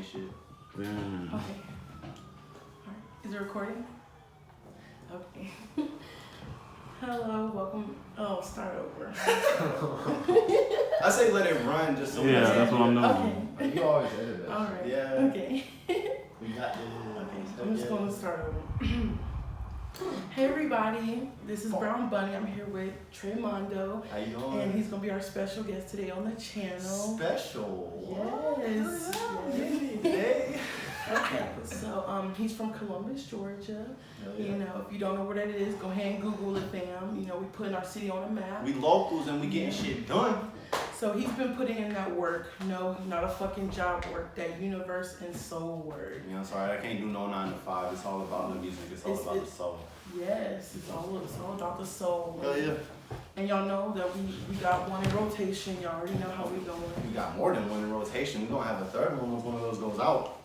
ain't shit. Damn. Okay. Alright. Is it recording? Okay. Hello, welcome. Oh, start over. I say let it run just so Yeah, that's what I'm doing. Okay. You always edit that. Alright. Yeah. Okay. We got this. Okay, I'm just going to start over. Hey everybody, this is Brown Bunny. I'm here with Tr3 M4ndo. How you doing? And he's going to be our special guest today on the channel. Special. Yes. Hey. Okay, so he's from Columbus, Georgia. Yeah. You know, if you don't know where that is, go ahead and Google it, fam. You know, we putting our city on the map. We locals and we getting shit done. So he's been putting in that work. No, not a fucking job work. That universe and soul work. You know, sorry, I can't do no 9 to 5. It's all about the music. It's all about the soul. Yes, it's all about the soul. Hell yeah. And y'all know that we got one in rotation. Y'all already know how we going. We got more than one in rotation. We're gonna have a third one once one of those goes out.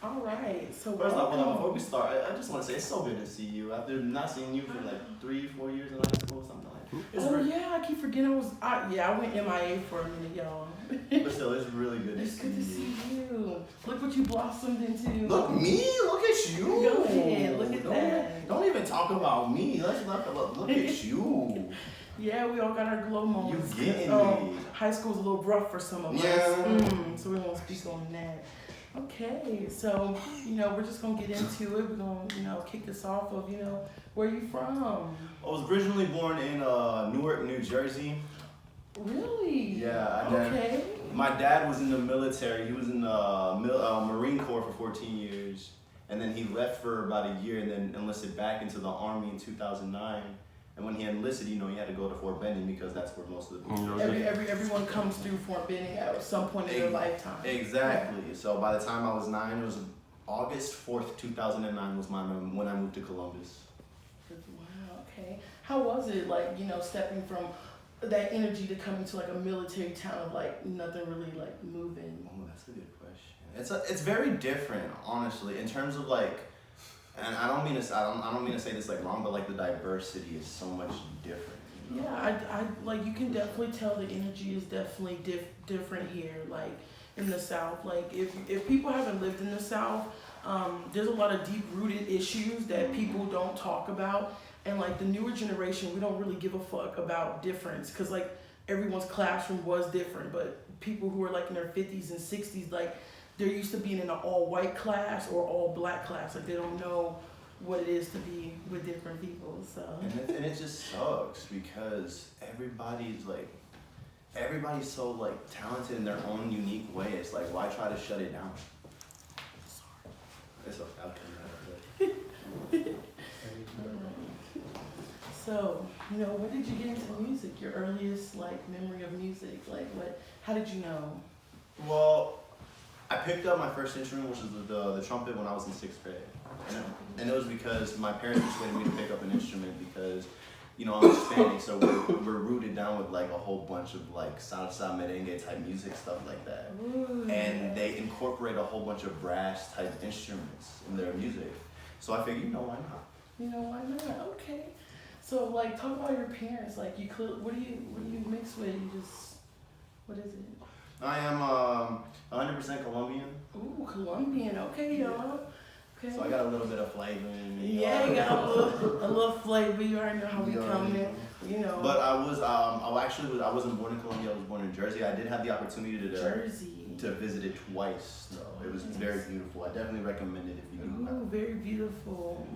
All right. So First off, before we start, I just want to say it's so good to see you. After not seeing you for like 3-4 years in high school, something like that. Yeah, I keep forgetting I went MIA for a minute, y'all. But still, it's really good to see you. It's good to see you. Look what you blossomed into. Look me, look at you. Go ahead, look at that. Don't even talk about me. Let's look at you. Yeah, we all got our glow moments. You getting me. High school's a little rough for some of us. So we won't speak on that. Okay, so, you know, we're just going to get into it. We're going to, you know, kick this off of, you know, where you from? I was originally born in Newark, New Jersey. Really? Yeah. Okay. My dad was in the military. He was in the Marine Corps for 14 years. And then he left for about a year and then enlisted back into the Army in 2009. And when he enlisted, you know, he had to go to Fort Benning because that's where most of the people Everyone comes through Fort Benning at some point in their lifetime. Exactly. Yeah. So by the time I was 9, it was August 4th, 2009 was when I moved to Columbus. Wow, okay. How was it, like, you know, stepping from that energy to coming to like a military town of like nothing really like moving? Oh, that's a good question. It's very different, honestly, in terms of like, and I don't mean to say this like wrong, but like the diversity is so much different. You know? Yeah, I like you can definitely tell the energy is definitely different here, like in the South. Like if people haven't lived in the South, there's a lot of deep rooted issues that people don't talk about, and like the newer generation, we don't really give a fuck about difference, because like everyone's classroom was different, but people who are like in their 50s and 60s, like they're used to being in an all-white class or all-black class. Like they don't know what it is to be with different people. So and it just sucks because everybody's so like talented in their own unique way. It's like, why try to shut it down? sorry. It's okay. I'll turn that. So, you know, when did you get into music? Your earliest like memory of music? Like how did you know? Well, I picked up my first instrument, which was the trumpet, when I was in 6th grade. And it was because my parents persuaded me to pick up an instrument because, you know, I'm Hispanic, so we're rooted down with like a whole bunch of like salsa, merengue type music, stuff like that. Ooh, And they incorporate a whole bunch of brass type instruments in their music. So I figured, you know, why not? You know, why not? Okay. So like, talk about your parents. Like, what do you mix with? What is it? I am 100% Colombian. Ooh, Colombian. Okay, y'all. Okay. So I got a little bit of flavor in me. Yeah, you got a little flavor. You already know how we come in. You know. But I wasn't born in Colombia. I was born in Jersey. I did have the opportunity to visit it twice, though. It was very beautiful. I definitely recommend it if you do. Ooh, very beautiful.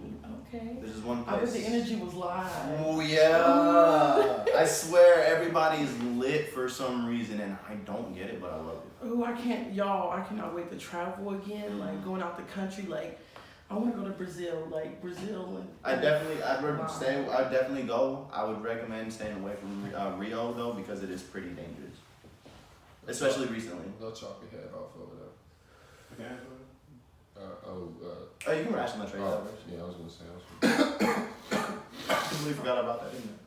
Okay. This is one place. I bet the energy was live. Oh yeah! I swear everybody's lit for some reason, and I don't get it, but I love it. Ooh, I cannot wait to travel again. Like going out the country. Like I want to go to Brazil. Like Brazil and. I'd definitely go. I would recommend staying away from Rio though, because it is pretty dangerous, especially recently. They'll chop your head off over there. Okay. Oh, you can ration my trade. Yeah, I was gonna say. I completely forgot about that, didn't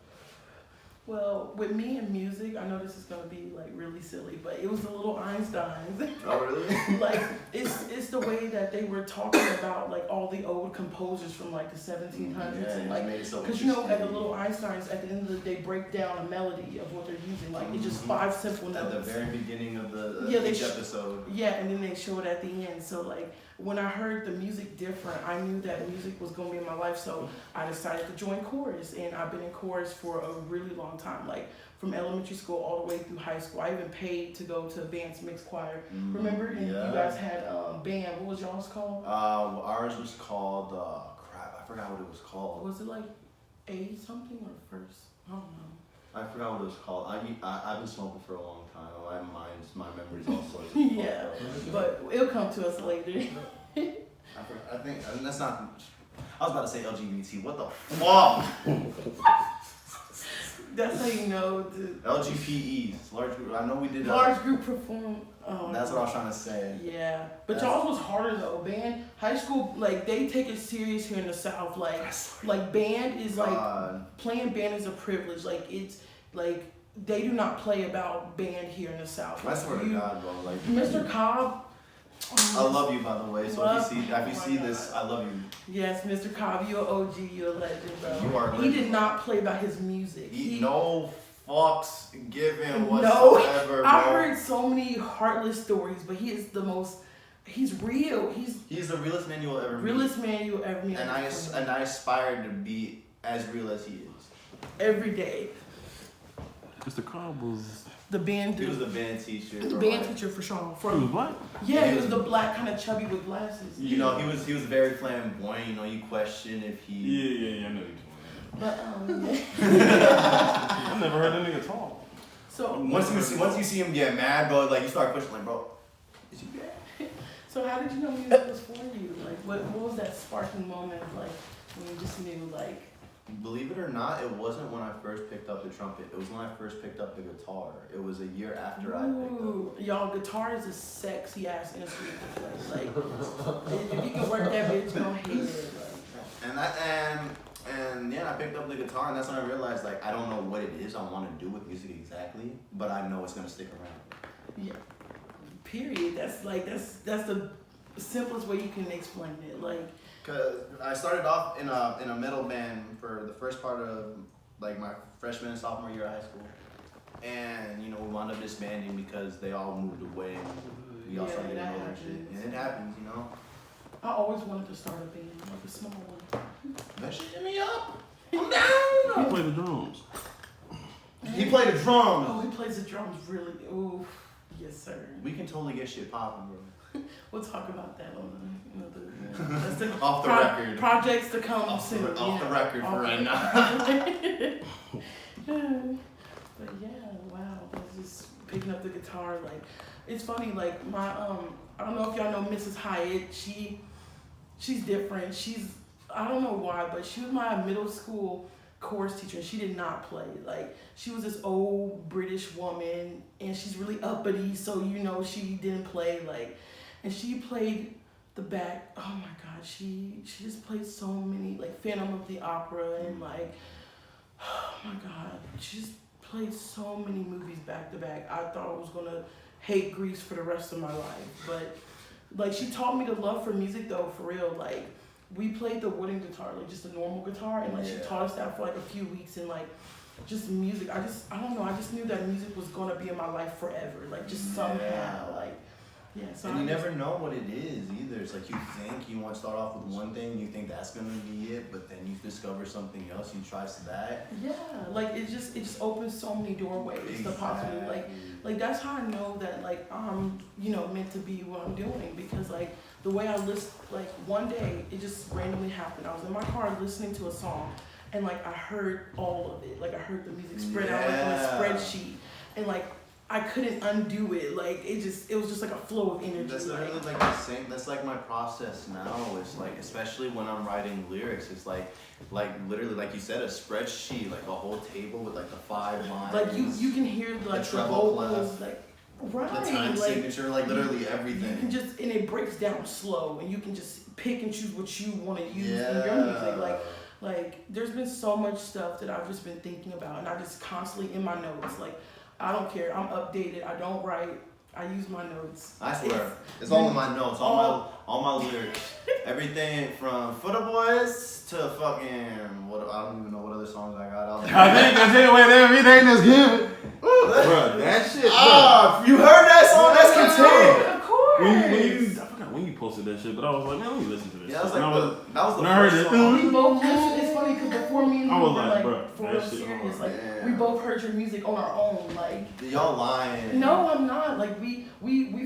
Well, with me and music, I know this is gonna be like really silly, but it was the little Einsteins. Oh, really? Like it's the way that they were talking about like all the old composers from like the 1700s and like because you know at the little Einsteins at the end of the day break down a melody of what they're using like it's just 5 simple notes. At the very beginning of the each episode. Yeah, and then they show it at the end. So like when I heard the music different, I knew that music was gonna be in my life. So I decided to join chorus, and I've been in chorus for a really long time, like from elementary school all the way through high school. I even paid to go to advanced mixed choir. Remember? And you guys had band. What was y'all's called? Ours was called crap. I forgot what it was called. Was it like A something or first? I don't know. I forgot what it was called. I've been smoking for a long time. My memory's all sorts of Yeah, but it'll come to us later. I think that's not. I was about to say LGBT. What the fuck? That's how you know the LGPEs, large group. I know we did. Large group perform. That's what I was trying to say. Yeah, but y'all was harder though. Band, high school, like they take it serious here in the South. Like band is like playing band is a privilege. Like it's like they do not play about band here in the South. I swear to God, bro. Like Mr. Cobb. I love you, by the way. So if you see this, I love you. Yes, Mr. Cobb, you're OG, you're a legend, bro. You are. He did not play about his music. No fucks given whatsoever. No, I heard so many heartless stories, but he is the most. He's real. He's the realest man you will ever meet. Realest man you will ever meet. And I aspire to be as real as he is. Every day. Mr. Cobb was the band dude. He was the band teacher. The band teacher for Sean. He was what? Yeah, he was the black kind of chubby with glasses. You know, he was very flamboyant. You know, you question if he. Yeah, I know you. But I never heard that nigga talk. So once you see him get mad, bro, like you start questioning, like, bro, is you bad? So how did you know music was for you? Like, what was that sparking moment? Like, when you just knew, like. Believe it or not, it wasn't when I first picked up the trumpet. It was when I first picked up the guitar. It was a year after I picked up. Y'all, guitar is a sexy ass instrument to play. Like, if you can work that bitch, go ahead. And yeah, I picked up the guitar, and that's when I realized, like, I don't know what it is I want to do with music exactly, but I know it's gonna stick around. Yeah. Period. That's the simplest way you can explain it. Like. Cause I started off in a metal band for the first part of like my freshman and sophomore year of high school, and you know we wound up disbanding because they all moved away. And we all started getting older and shit, and it happens, you know. I always wanted to start a band, like a small one. That shit hit me up. I'm down. He played the drums. He played the drums. Oh, he plays the drums really. Ooh, yes sir. We can totally get shit popping, bro. We'll talk about that on that's the off the record. Projects to come soon. Off the record for right now. But yeah, wow. I was just picking up the guitar. Like, it's funny. Like my I don't know if y'all know Mrs. Hyatt. She's different. I don't know why, but she was my middle school chorus teacher, and she did not play. Like, she was this old British woman, and she's really uppity, so you know she didn't play. Like, and she played the back. Oh my God, she just played so many, like Phantom of the Opera, and like, oh my God, she just played so many movies back to back. I thought I was gonna hate Grease for the rest of my life, but like she taught me the love for music though, for real. Like, we played the wooden guitar, like just a normal guitar, and like she taught us that for like a few weeks, and like just music. I don't know. I just knew that music was gonna be in my life forever, like just somehow, like. Yeah, so and you never know what it is either. It's like you think you want to start off with one thing, you think that's gonna be it, but then you discover something else, you try that. Yeah, like it just opens so many doorways to possibly like that's how I know that like I'm meant to be what I'm doing, because like the way I listen, like one day it just randomly happened. I was in my car listening to a song, and like I heard all of it. Like I heard the music spread out like on a spreadsheet, and like I couldn't undo it. Like it was just like a flow of energy. That's literally like the same. That's like my process now. It's like, especially when I'm writing lyrics, it's like literally like you said, a spreadsheet, like a whole table with like the 5 lines. Like you can hear like the vocals, like right, the time signature, like literally everything. You can just, and it breaks down slow, and you can just pick and choose what you want to use in your music. Like Like, there's been so much stuff that I've just been thinking about, and I just constantly in my notes. Like, I don't care. I'm updated. I don't write. I use my notes. I swear, it's all in my notes, all my lyrics, everything from Footer Boys to fucking what I don't even know what other songs I got out there. I think that's it. Wait, everything that's given. Bro, that shit. Ah, you heard that song? That's contained. Of course. I forgot when you posted that shit, but I was like, man, let me listen to this. Yeah, that was shit. like that was the when I heard first it, song. We both listened. It's funny because before me and you I was were like, like bro, for that real shit serious, hard. like Yeah. we both heard your music on our own. Like, Y'all lying. no, I'm not. Like we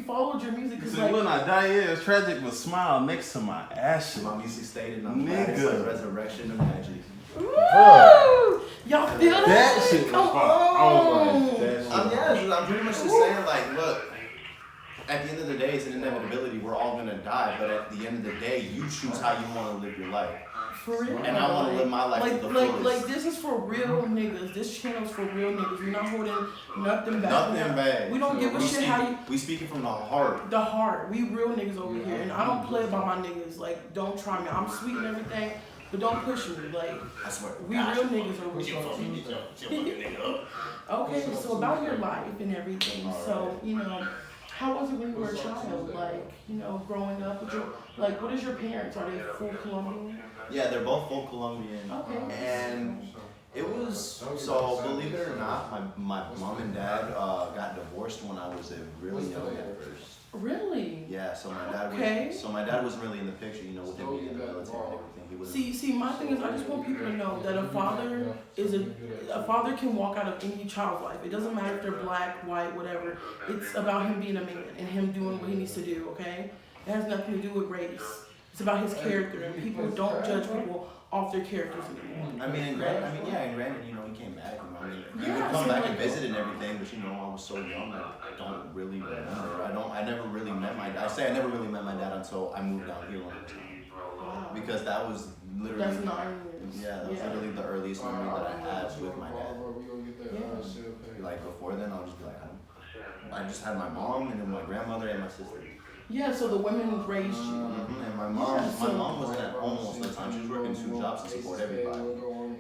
followed your music because like when I die, yeah, it's tragic, but smile next to my ashes. My music stayed in the Nigga. It's like Resurrection of Magic. Woo! Y'all feel that? That shit was Come fire. I was like, on. that shit. I'm pretty much just saying, like, look, at the end of the day, it's an inevitability. We're all gonna die, but at the end of the day, you choose how you want to live your life. For real. And I want to live my life to the fullest. Like this is for real niggas. This channel's for real niggas. We're not holding nothing back. Nothing bad. We don't give a shit how you. We speaking from the heart. The heart. We real niggas over here, and I don't play by my niggas. Like, don't try me. I'm sweet and everything, but don't push me. Like, I swear. we real niggas over here. Okay, so about your life and everything. So, you know, how was it when you were a child? Like, you know, growing up with your, like, what is your parents? Are they full Colombian? Yeah, they're both full Colombian. Okay. And it was, so believe it or not, my mom and dad got divorced when I was really young at first. Really? Yeah, so my dad Okay. wasn't really in the picture, you know, with him being in the military and everything. He was See, my thing is, I just want people to know that a father is a father can walk out of any child's life. It doesn't matter if they're black, white, whatever. It's about him being a man and him doing what he needs to do. Okay, it has nothing to do with race. It's about his character, and people don't judge people off their characters anymore. I mean, granted, you know, he came back. You know, I mean, he Yeah, would come so back like- and visit and everything, but you know, I was so young, I don't really remember. I never really met my dad. I never really met my dad until I moved down here one time. Wow. Because that was literally, That's 9 years. yeah, that was literally the earliest memory that I had with my dad. Like before then, I'll just be like, I just had my mom and then my grandmother and my sister. Yeah, so the women raised you. And my mom wasn't at home most of the time. She was working 2 jobs to support everybody.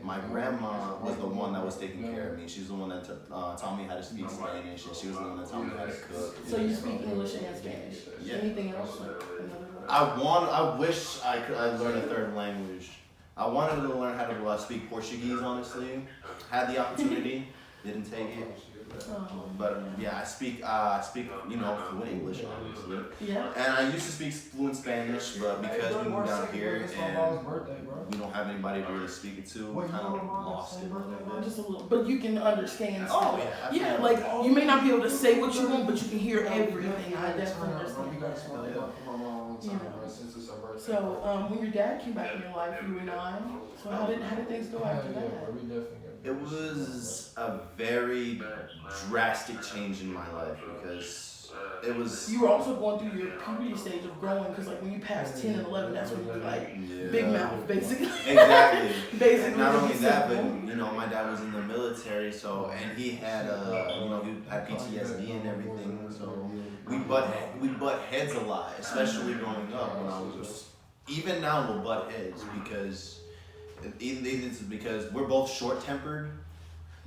My grandma was the one that was taking care of me. She's the one that taught me how to speak Spanish, and she was the one that taught me how to cook. So you speak English and Spanish. Yeah. Anything else? Like another word? I wish I could learn a third language. I wanted to learn how to speak Portuguese, honestly. Had the opportunity, didn't take it. But yeah, I speak you know, fluent English, obviously. Yeah. And I used to speak fluent Spanish, but because we moved down here and we don't have anybody to really speak it to, we kind of lost it a little bit. Just a little, but you can understand. Oh, stuff. yeah, Yeah, like you may not be able to say what you want, but you can hear everything. I definitely understand that. You know. So when your dad came back in your life, you were 9. So how did things go after that? It was a very drastic change in my life because it was. You were also going through your puberty stage of growing, because like when you pass 10 and 11, that's when you're like big mouth, basically. Exactly. Basically. And not only that, but you know, my dad was in the military, so and he had you know, he had PTSD and everything, so we butt heads a lot, especially growing up when I was. Even now we'll butt heads because. It's because we're both short-tempered,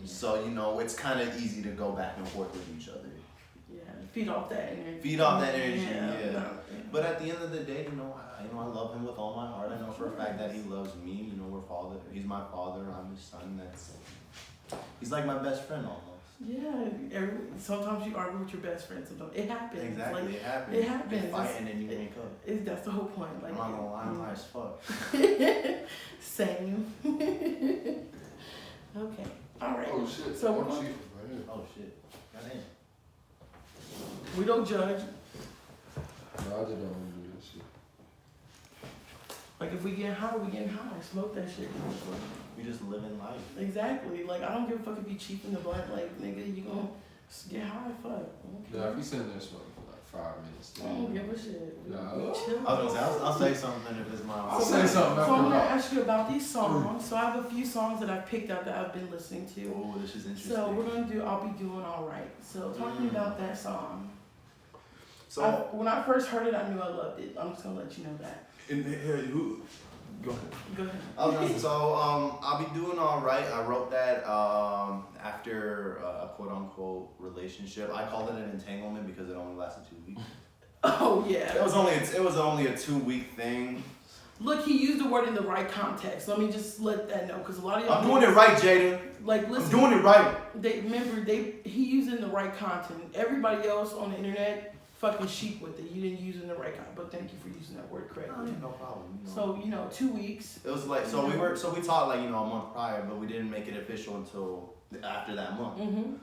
so you know it's kind of easy to go back and forth with each other. Yeah, feed off that energy. Yeah. But at the end of the day, you know, I love him with all my heart. I know for a fact that he loves me. You know, he's my father. I'm his son. He's like my best friend almost. Yeah, sometimes you argue with your best friend. Sometimes it happens. Exactly, like, it happens. It happens. You fight and then you make up. That's the whole point. Like, I'm not gonna lie, I'm high as fuck. Same. Okay. All right. Oh shit. So we're going. Oh shit. Goddamn. We don't judge. No, I just don't want to do this shit. Like if we get high, we get high. Smoke that shit. We just live in life. Exactly. Like I don't give a fuck if you cheap in the blunt. Like nigga, you gonna get high. Fuck. Okay. Nah, if you sitting there smoking for like 5 minutes. I don't give a shit. We Nah. chill. I was gonna say, I'll say something if it's my. I'll say something So after I'm gonna that. ask you about these songs. So I have a few songs that I've picked out that I've been listening to. Oh, this is interesting. So we're gonna do "I'll Be Doing All Right." So talk to me about that song. So When I first heard it, I knew I loved it. I'm just gonna let you know that. And who? Go ahead. Go ahead. I'll be doing all right. I wrote that after a quote unquote relationship. I called it an entanglement because it only lasted 2 weeks. Oh yeah. It was only a 2-week thing. Look, he used the word in the right context. Let me just let that know, because a lot of y'all. I'm doing it right, Jada. Like, listen. I'm doing it right. He used it in the right content. Everybody else on the internet fucking sheep with it. You didn't use it in the right content, but thank you for using that word correctly. No problem. So 2 weeks. It was like we talked like a month prior, but we didn't make it official until after that month. Mm-hmm.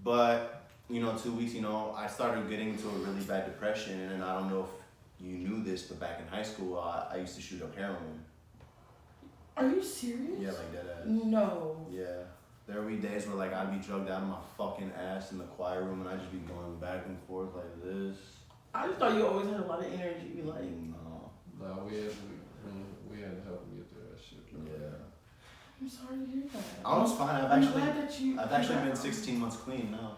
But 2 weeks, I started getting into a really bad depression, and I don't know if you knew this, but back in high school, I used to shoot up heroin. Are you serious? Yeah, like that. No. Yeah. There would be days where like I'd be drugged out of my fucking ass in the choir room, and I'd just be going back and forth like this. I just thought you always had a lot of energy. Like, No. Nah, we had to help him get through that shit. Yeah. I'm sorry to hear that. I was fine. I'm glad that I've actually been 16 months clean now.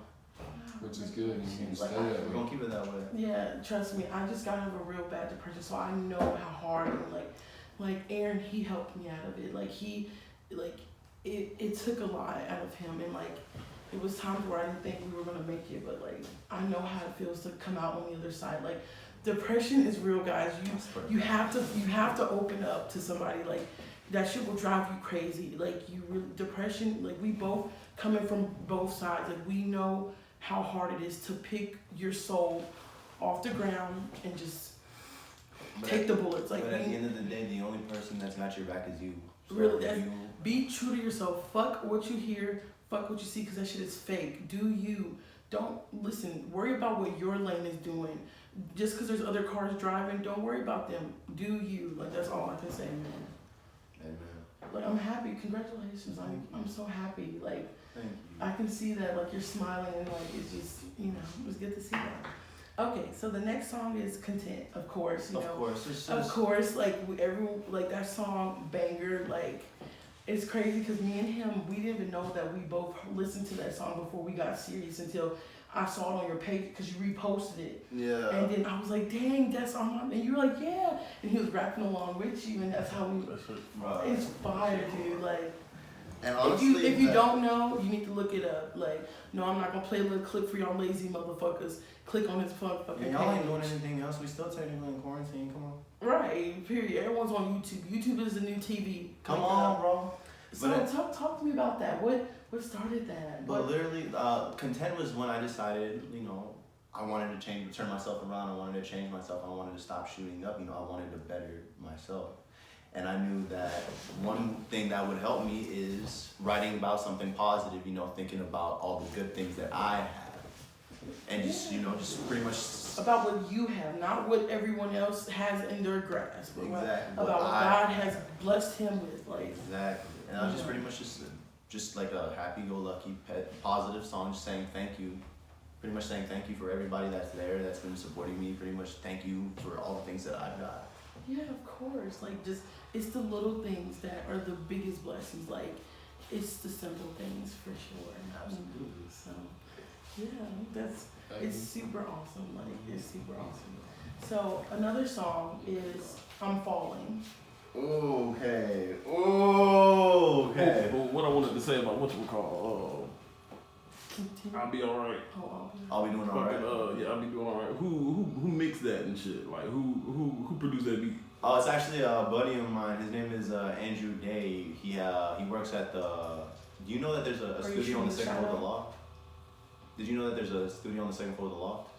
Which is good. You can stay We're that way. gonna keep it that way. Yeah, trust me. I just got out of a real bad depression, so I know how hard and like Aaron, he helped me out of it. It took a lot out of him, and it was times where I didn't think we were gonna make it, but I know how it feels to come out on the other side. Like, depression is real, guys. You have to open up to somebody. Like, that shit will drive you crazy. Depression. Like, we both coming from both sides. Like, we know how hard it is to pick your soul off the ground and just take the bullets. But at the end of the day, the only person that's got your back is you. So really, be true to yourself. Fuck what you hear. Fuck what you see, because that shit is fake. Do you. Don't listen. Worry about what your lane is doing. Just because there's other cars driving, don't worry about them. Do you. That's all I can say, man. Amen. I'm happy. Congratulations. I'm so happy. Thank you. I can see that, you're smiling, and it's just, it was good to see that. Okay, so the next song is Content, of course. Of course, everyone, that song, banger, it's crazy because me and him, we didn't even know that we both listened to that song before we got serious until I saw it on your page because you reposted it. Yeah. And then I was like, dang, that's on my, and you were like, yeah. And he was rapping along with you, and that's how we, it's fire, dude, And honestly, if you don't know, you need to look it up. No, I'm not gonna play a little clip for y'all lazy motherfuckers. Click on this fucking and y'all ain't doing anything else. We still technically in quarantine. Come on. Right. Period. Everyone's on YouTube. YouTube is the new TV. Come on, bro. So talk to me about that. What started that? But literally, Content was when I decided, I wanted to turn myself around. I wanted to change myself. I wanted to stop shooting up. I wanted to better myself. And I knew that one thing that would help me is writing about something positive, thinking about all the good things that I have. And just pretty much about what you have, not what everyone else has in their grasp. Exactly. About what God has blessed him with. Exactly. And I was just pretty much just like a happy-go-lucky, positive song, just saying thank you. Pretty much saying thank you for everybody that's there, that's been supporting me. Pretty much thank you for all the things that I've got. Yeah, of course. It's the little things that are the biggest blessings. It's the simple things for sure. Absolutely. So, yeah, it's super awesome. It's super awesome. So, another song is I'm Falling. Okay. Well, what I wanted to say about what you call, I'll be alright. I'll be doing alright. Yeah, I'll be doing alright. Who mixed that and shit? Who produced that beat? Oh, it's actually a buddy of mine. His name is Andrew Day. He works at the. Do you know that there's a studio on the second floor of the loft? Did you know that there's a studio on the second floor of the loft?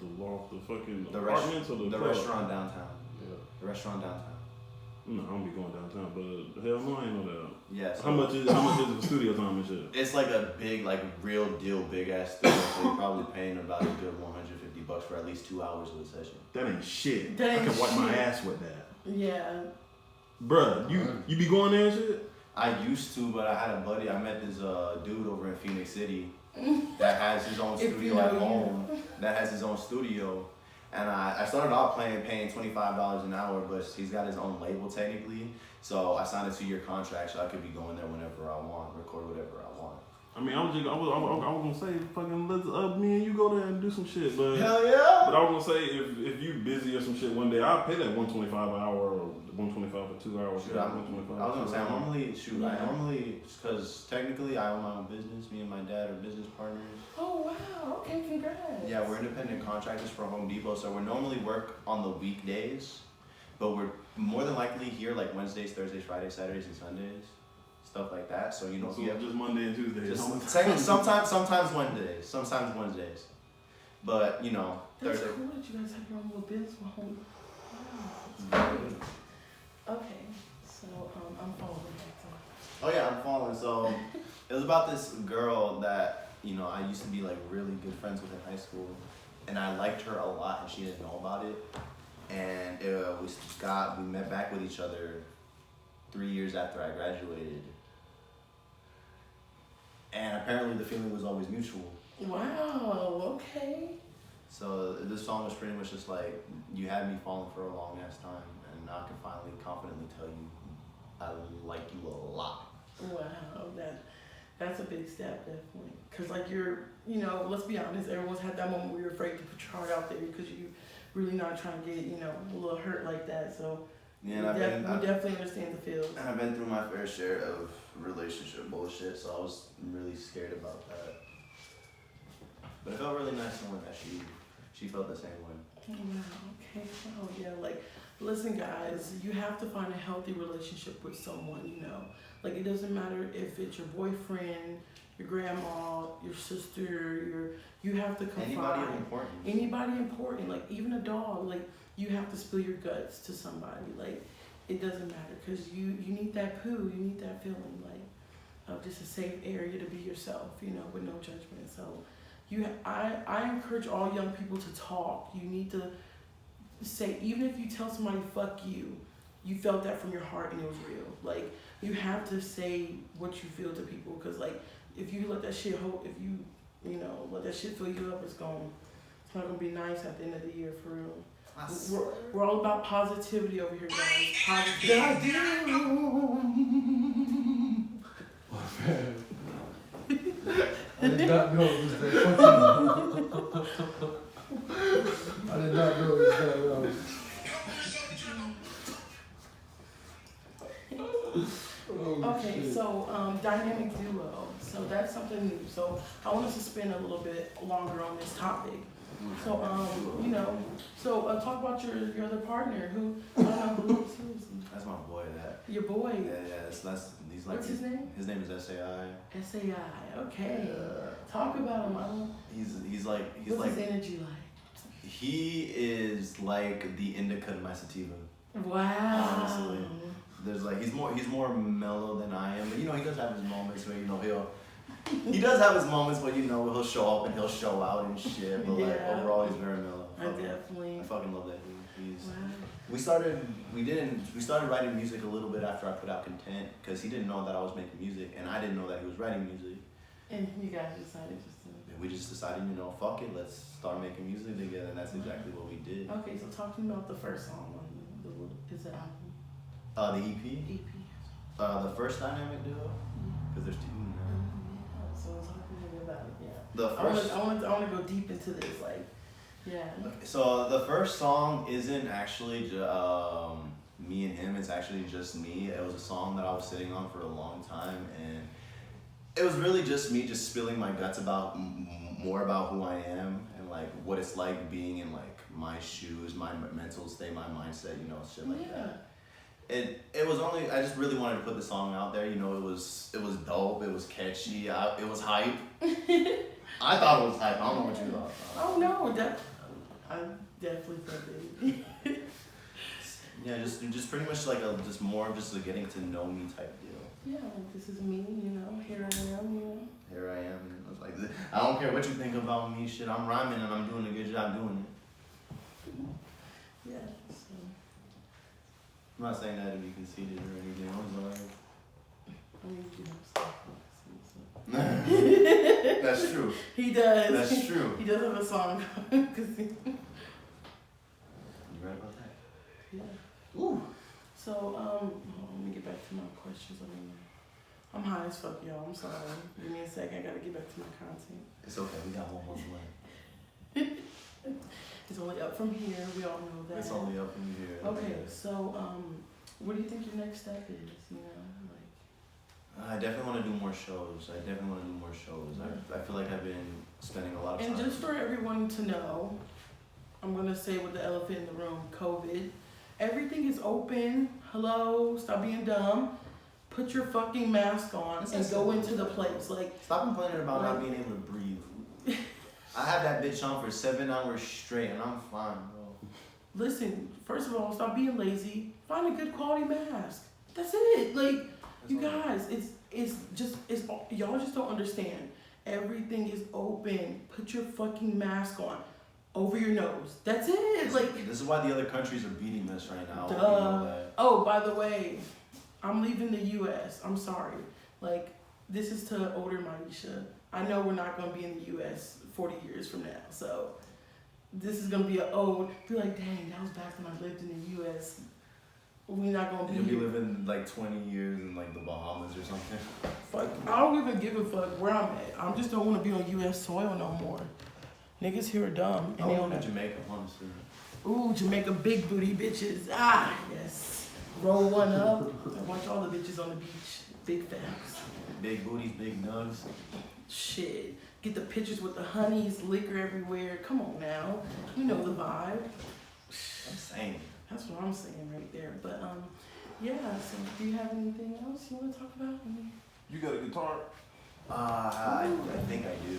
The loft, the fucking apartments or the restaurant downtown. Yeah. The restaurant downtown. No, I don't be going downtown, but hell no, I ain't know that. Yeah. So how much is the studio time and shit? It's like a big, real deal, big ass studio. So you're probably paying about a good $150 for at least 2 hours of a session. That ain't shit. That ain't I can wipe my shit. ass with that. Yeah. Bruh, you be going there and shit? I used to, but I had a buddy. I met this dude over in Phoenix City that has his own studio at home. That has his own studio. And I started off paying $25 an hour, but he's got his own label technically. So I signed a 2-year contract, so I could be going there whenever I want, record whatever I want. I mean, I was gonna say, fucking, let's me and you go there and do some shit, but Hell yeah. But I was gonna say, if you busy or some shit one day, I'll pay that $125 an hour or $125 for 2 hours. Shoot, I was gonna say, I normally, because technically I own my own business. Me and my dad are business partners. Oh wow! Okay, congrats. Yeah, we're independent contractors for Home Depot, so we normally work on the weekdays, but we're more than likely here like Wednesdays, Thursdays, Fridays, Saturdays, and Sundays, stuff like that. So you know, So just Monday and Tuesday. sometimes Wednesdays, but you know, That's Thursday. cool that you guys have your own little business for home. Wow, that's great. Okay, so I'm following that. Oh yeah, I'm following. So it was about this girl that, you know, I used to be like really good friends with in high school, and I liked her a lot, and she didn't know about it. And we met back with each other 3 years after I graduated, and apparently the feeling was always mutual. Wow. Okay. So this song was pretty much just like, you had me falling for a long ass time, and now I can finally confidently tell you I like you a lot. Wow. That's a big step, definitely. Cause like let's be honest, everyone's had that moment where you're afraid to put your heart out there because you really not trying to get a little hurt like that. So Yeah, we definitely understand the feels. And I've been through my fair share of relationship bullshit, so I was really scared about that. But it felt really nice knowing that she felt the same way. Wow, okay. Oh yeah, like listen guys, you have to find a healthy relationship with someone, Like it doesn't matter if it's your boyfriend, your grandma, your sister, you have to confide. Anybody important, like even a dog, like you have to spill your guts to somebody. Like it doesn't matter because you need that poo, you need that feeling like of just a safe area to be yourself, with no judgment. So I encourage all young people to talk. You need to say, even if you tell somebody fuck you felt that from your heart and it was real. Like you have to say what you feel to people, because like if you let that shit let that shit fill you up, it's not gonna be nice at the end of the year, for real. We're all about positivity over here, guys. Positivity. I did not know it was that fucking... I did not know it was that Okay, shit. so dynamic duo. So that's something new. So I want us to spend a little bit longer on this topic. So talk about your other partner who. That's my boy. Your boy. Yeah. He's like. What's his name? His name is SAI. SAI. Okay. Talk about him. He's like. What's his energy like? He is like the indica to my sativa. Wow. Honestly. There's like he's more mellow than I am, but he does have his moments where he'll show up and he'll show out and shit, but like overall he's very mellow. I fucking love that dude. We started writing music a little bit after I put out Content, because he didn't know that I was making music and I didn't know that he was writing music. And you guys decided we just decided, fuck it, let's start making music together, and that's exactly what we did. Okay, so talk to me about the first song on is it album? The EP? The first dynamic duo? Because there's two now. So talk to me about it, yeah. The first... I want to go deep into this, like, yeah. Okay, so the first song isn't actually me and him, it's actually just me. It was a song that I was sitting on for a long time, and it was really just me just spilling my guts about more about who I am and like what it's like being in like my shoes, my mental state, my mindset, shit like that. It was only, I just really wanted to put the song out there, it was dope, it was catchy, it was hype. I thought it was hype. I don't know what you thought. Oh no, I definitely thought it. Yeah, just pretty much like just more of just a getting to know me type deal. Yeah, like this is me, here I am, Here I am, and it's like, I don't care what you think about me, shit, I'm rhyming and I'm doing a good job doing it. Yeah, so. I'm not saying that to be conceited or anything, I was like... That's true. He does. That's true. He does have a song. You right about that? Yeah. Ooh. So, let me get back to my questions. I'm high high as fuck, y'all. I'm sorry. Give me a second. I gotta get back to my content. It's okay. We got 1 month left. It's only up from here. We all know that. It's only up from here. Okay, so what do you think your next step is? You know, like. I definitely want to do more shows. I feel like I've been spending a lot of time. And just for everyone to know, I'm gonna say with the elephant in the room, COVID. Everything is open. Hello, stop being dumb. Put your fucking mask on and go into the place. Like, stop complaining about not being able to breathe. I have that bitch on for 7 hours straight and I'm fine, bro. Listen, first of all, stop being lazy. Find a good quality mask. That's it. Like, you guys, y'all just don't understand. Everything is open. Put your fucking mask on. Over your nose. That's it. Like, this is why the other countries are beating us right now. Duh. You know that. Oh, by the way, I'm leaving the U.S. I'm sorry. Like, this is to older Maisha. I know we're not gonna be in the U.S. 40 years from now, so this is gonna be be like, dang, that was back when I lived in the U.S. We're not gonna be You'll be here. living like 20 years in like the Bahamas or something. Fuck, I don't even give a fuck where I'm at. I just don't want to be on U.S. soil no more. Niggas here are dumb. I want to Jamaica, honestly. Ooh, Jamaica big booty bitches. Ah, yes. Roll one up and watch all the bitches on the beach. Big facts. Big booties, big nugs. Shit. Get the pictures with the honeys, liquor everywhere. Come on now. You know the vibe. I'm saying. That's what I'm saying right there. But yeah, so do you have anything else you want to talk about? You got a guitar? I think I do.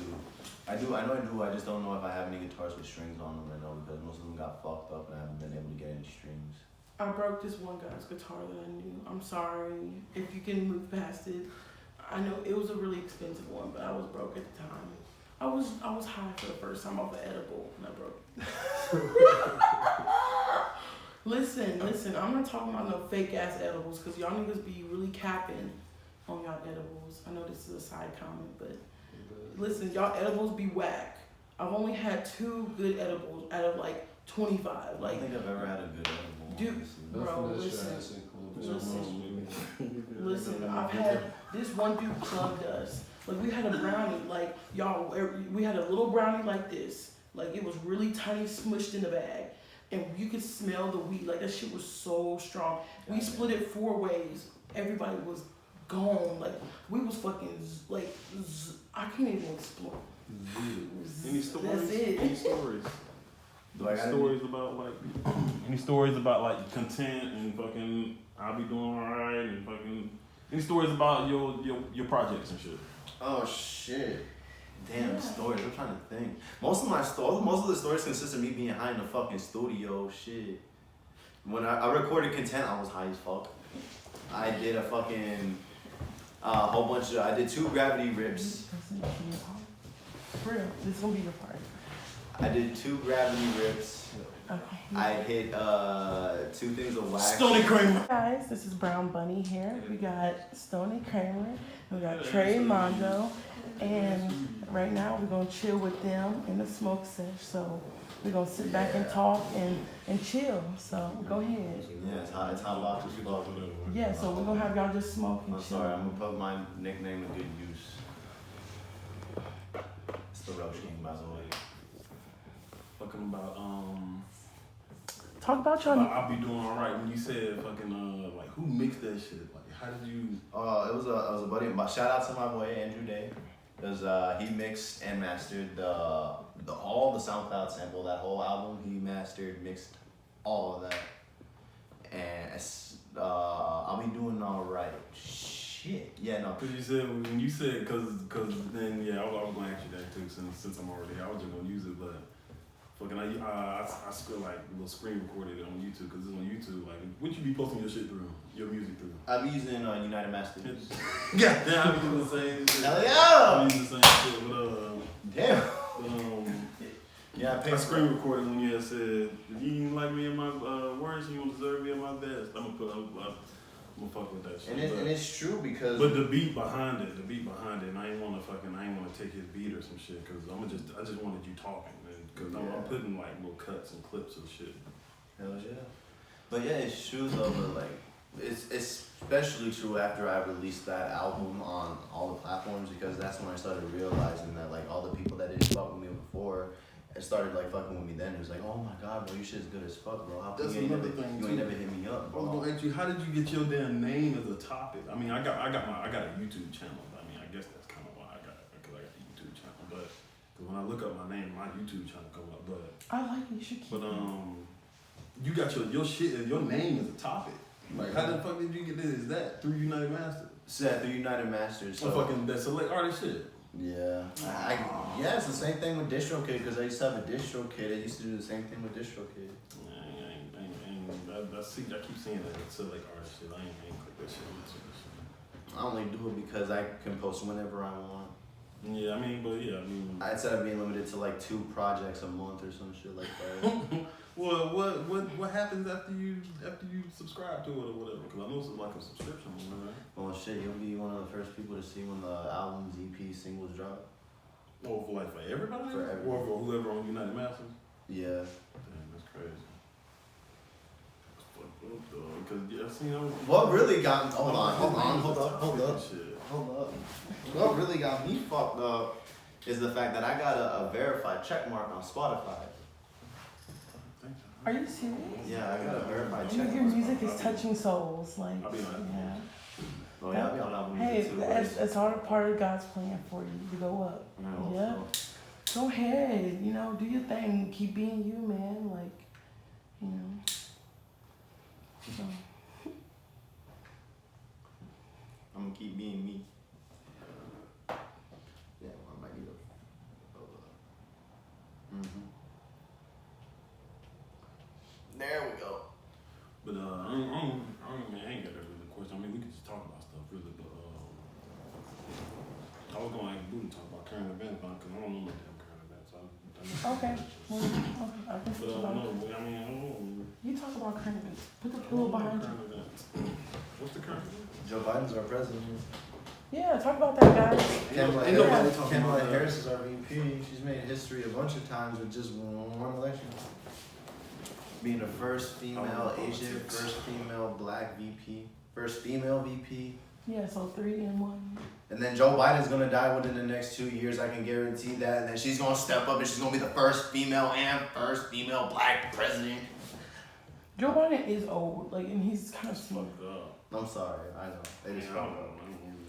I know I do. I just don't know if I have any guitars with strings on them right now because most of them got fucked up and I haven't been able to get any strings. I broke this one guy's guitar that I knew. I'm sorry. If you can move past it. I know it was a really expensive one, but I was broke at the time. I was high for the first time off an edible and I broke. Listen, I'm not talking about no fake ass edibles because y'all niggas be really capping on y'all edibles. I know this is a side comment, but listen, y'all edibles be whack. I've only had 2 good edibles out of like 25. Like, I don't think I've ever had a good edible. Dude, bro, listen, I've had this one dude plugged us. Like, we had a brownie, like, y'all, we had a little brownie like this. Like, it was really tiny, smushed in the bag. And you could smell the weed. Like, that shit was so strong. We split it 4 ways. Everybody was gone. Like, we was fucking, I can't even explain. Any stories? That's it. Any stories? Any stories about like content and fucking I'll be doing alright and fucking any stories about your projects and shit? Oh shit. Damn, stories. I'm trying to think. Most of the stories consist of me being high in the fucking studio. Shit. When I recorded content, I was high as fuck. I did a fucking whole bunch of. I did 2 gravity rips. For real, this is gonna be your part. I did 2 gravity rips. Okay. I hit 2 things of wax. Stoney Kramer. Guys, this is Brown Bunny here. We got Stoney Kramer, and we got Tr3 M4ndo, and right now we're gonna chill with them in the smoke sesh. So we're gonna sit back and talk and chill. So go ahead. Yeah, it's hot box as fuck. Yeah, so we're gonna have y'all just smoke and I'm chill. sorry, I'm gonna put my nickname to good use. It's the Roach King, by the way. Fucking about Talk about y'all. I'll be doing alright. When you said fucking like who mixed that shit? Like how did you? It was a buddy. Shout out to my boy Andrew Day, because he mixed and mastered all the SoundCloud sample, that whole album. He mixed all of that, and I'll be doing alright. Shit. Yeah, no. Cause you said when you said cause then I was gonna ask you that too since I'm already here. I was just gonna use it, but. Fucking, I still like will screen recorded it on YouTube because it's on YouTube. Like, wouldn't you be posting your shit through, your music through? I'm using United Masters. Yeah, I'm using the same shit. Hell yeah! I'm using the same shit, but damn. Yeah, I screen recorded when you had said, if you didn't like me in my words, you don't deserve me in my best. I'm gonna fuck with that shit. And it's true because. But the beat behind it, and I ain't wanna take his beat or some shit because I just wanted you talking. Cause I'm putting like little cuts and clips of shit. Hell yeah. But yeah, it's true though, but like, It's especially true after I released that album on all the platforms because that's when I started realizing that like all the people that didn't fuck with me before, it started like fucking with me then. It was like, oh my god, bro, your shit's good as fuck, bro. How come That's you ain't another never, thing, you too. ain't never hit me up, I was bro? gonna ask you, how did you get your damn name as a topic? I mean, I got a YouTube channel. I mean, I guess that's kind of why I got it because I got a YouTube channel. But cause when I look up my name, my YouTube channel come up. But I like it. You should keep but it. you got your shit. Your name is a topic. Like, how the fuck did you get this? Is that through United Masters? Set through United Masters. So fucking that select artist shit. Yeah. Yeah, it's the same thing with DistroKid because I used to have a DistroKid. I used to do the same thing with DistroKid. I keep seeing that select artist shit. I ain't click that shit. I only do it because I can post whenever I want. Yeah, I mean. Instead of being limited to like 2 projects a month or some shit like that. Well, what happens after you subscribe to it or whatever? Because I know it's like a subscription, right? Well, shit, you'll be one of the first people to see when the albums, EP, singles drop. Oh, for everybody? For everybody. Or for whoever on United Masters? Yeah. Damn, that's crazy. That's fucked up, though. Because, yeah, What really got me? Hold up. Shit. Hold up. What really got me fucked up is the fact that I got a verified check mark on Spotify. Are you serious? Yeah, I got a verified check mark. Your music is touching souls. Like, I'll be honest. yeah. Oh, yeah, I'll be on album Hey, too. it's all part of God's plan for you to go up. Yeah. Go ahead, do your thing. Keep being you, man. Like, So. I'm gonna keep being me. Yeah, I might need a. There we go. But I ain't got a really question. I mean, we could just talk about stuff really, but I was gonna ask Boo to talk about current events, because I don't know my damn current events. Okay. Well, I can But talk about it. I don't know. You talk about current events. Put the pillow behind you. Current events. What's the current event? Joe Biden's our president. Yeah, talk about that, guys. Kamala Harris is our VP. She's made history a bunch of times with just one election. Being the first female Asian, first female black VP, first female VP. Yeah, so 3 in 1. And then Joe Biden's gonna die within the next 2 years. I can guarantee that. And then she's gonna step up and she's gonna be the first female and first female black president. Joe Biden is old, and he's kind of smoked. I'm sorry, I know. It is fucked up.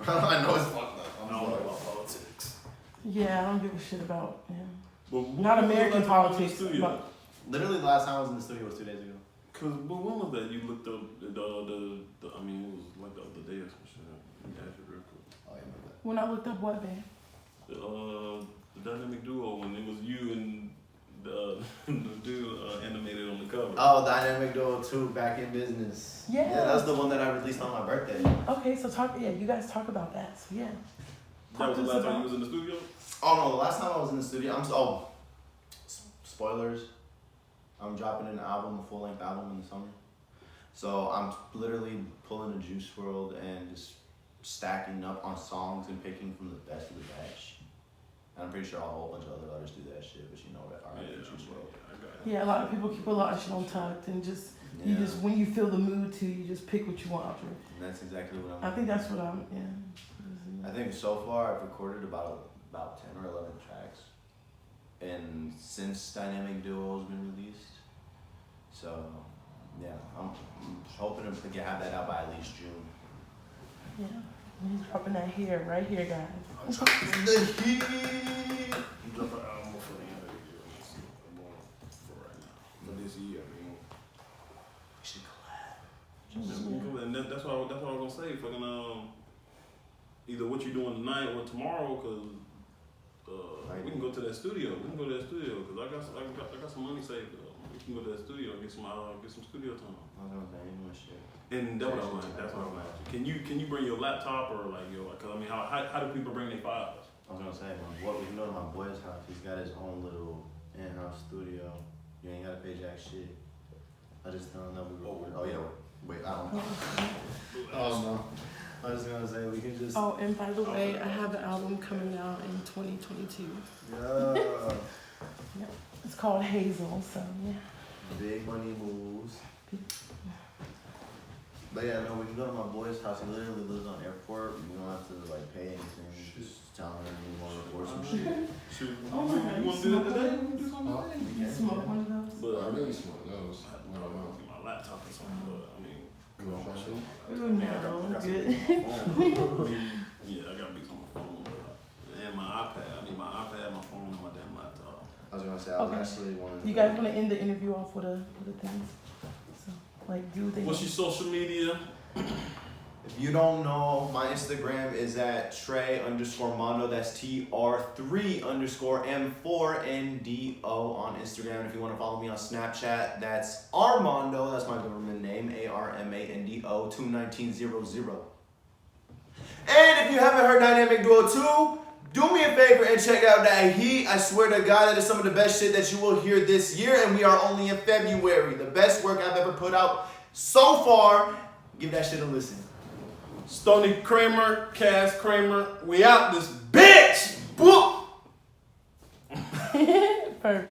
I I know it's fucked up. don't know about politics. Yeah, I don't give a shit about him. But Not American politics, but Literally, the last time I was in the studio was 2 days ago. But when was that? You looked up the I mean, it was like the other day or some shit. Let me ask you real quick. Oh, yeah, my bad. when I looked up what, man? The dynamic duo when it was you and the dude animated on the cover. Oh, Dynamic Duo 2, Back in Business. Yeah. Yeah, that's the one that I released on my birthday. Okay, so you guys talk about that. So yeah. That was the last time you was in the studio? Oh, no, the last time I was in the studio, spoilers. I'm dropping an album, a full-length album in the summer. So I'm literally pulling a Juice WRLD and just stacking up on songs and picking from the best of the batch. And I'm pretty sure a whole bunch of other artists do that shit, but Juice WRLD. Yeah, a lot of people keep a lot of shit on tucked and you just when you feel the mood to, you just pick what you want. And that's exactly what I'm I think that's what I'm. I think so far I've recorded about 10 or 11 tracks. And since Dynamic Duo's been released. So, yeah, I'm hoping to have that out by at least June. Yeah, he's dropping that here, right here, guys. I'm dropping the heat! You drop an album for the end of the year. For right now. For this year, We should collab. And that's what I was gonna say. Fucking either what you're doing tonight or tomorrow, cause we can go to that studio. Cause I got some money saved. We can go to that studio and get some studio time. I don't know, ain't no shit. And that's what I'm like. Can you bring your laptop or cause I mean how do people bring their files? I was gonna say, we can go to my boy's house. He's got his own little in-house studio. You ain't gotta pay jack shit. I just tell him that we were. Oh yeah, wait, I don't know. Oh no. I was gonna say we can just. Oh, and by the way, I have an album coming out in 2022. Yeah. Yep. It's called Hazel, so yeah. Big money moves. But yeah, no, we can go to my boy's house. He literally lives on airport. You don't have to like pay anything. Just tell him you want to record some shit. Shoot. Oh my God, You want to do that today? Do something Huh? today? You smoke one of those? But I really smoke those. I don't know, my laptop or something, but I mean, You want to try Ooh, no, good. yeah, I got beats on my phone, and my iPad. I need my iPad, my phone, and my damn laptop. I was gonna say I was Okay. actually wanting to. You guys want to end the interview off with the things? So, like, do things. What's your social media? If you don't know, my Instagram is at Tr3 That's Tr3 M4ndo on Instagram. If you want to follow me on Snapchat, that's Armando. That's my government name, ARMANDO 21900. And if you haven't heard Dynamic Duo 2, do me a favor and check out that heat. I swear to God, that is some of the best shit that you will hear this year, and we are only in February. The best work I've ever put out so far. Give that shit a listen. Stoney, Kramer, Cass, Kramer. We out this bitch.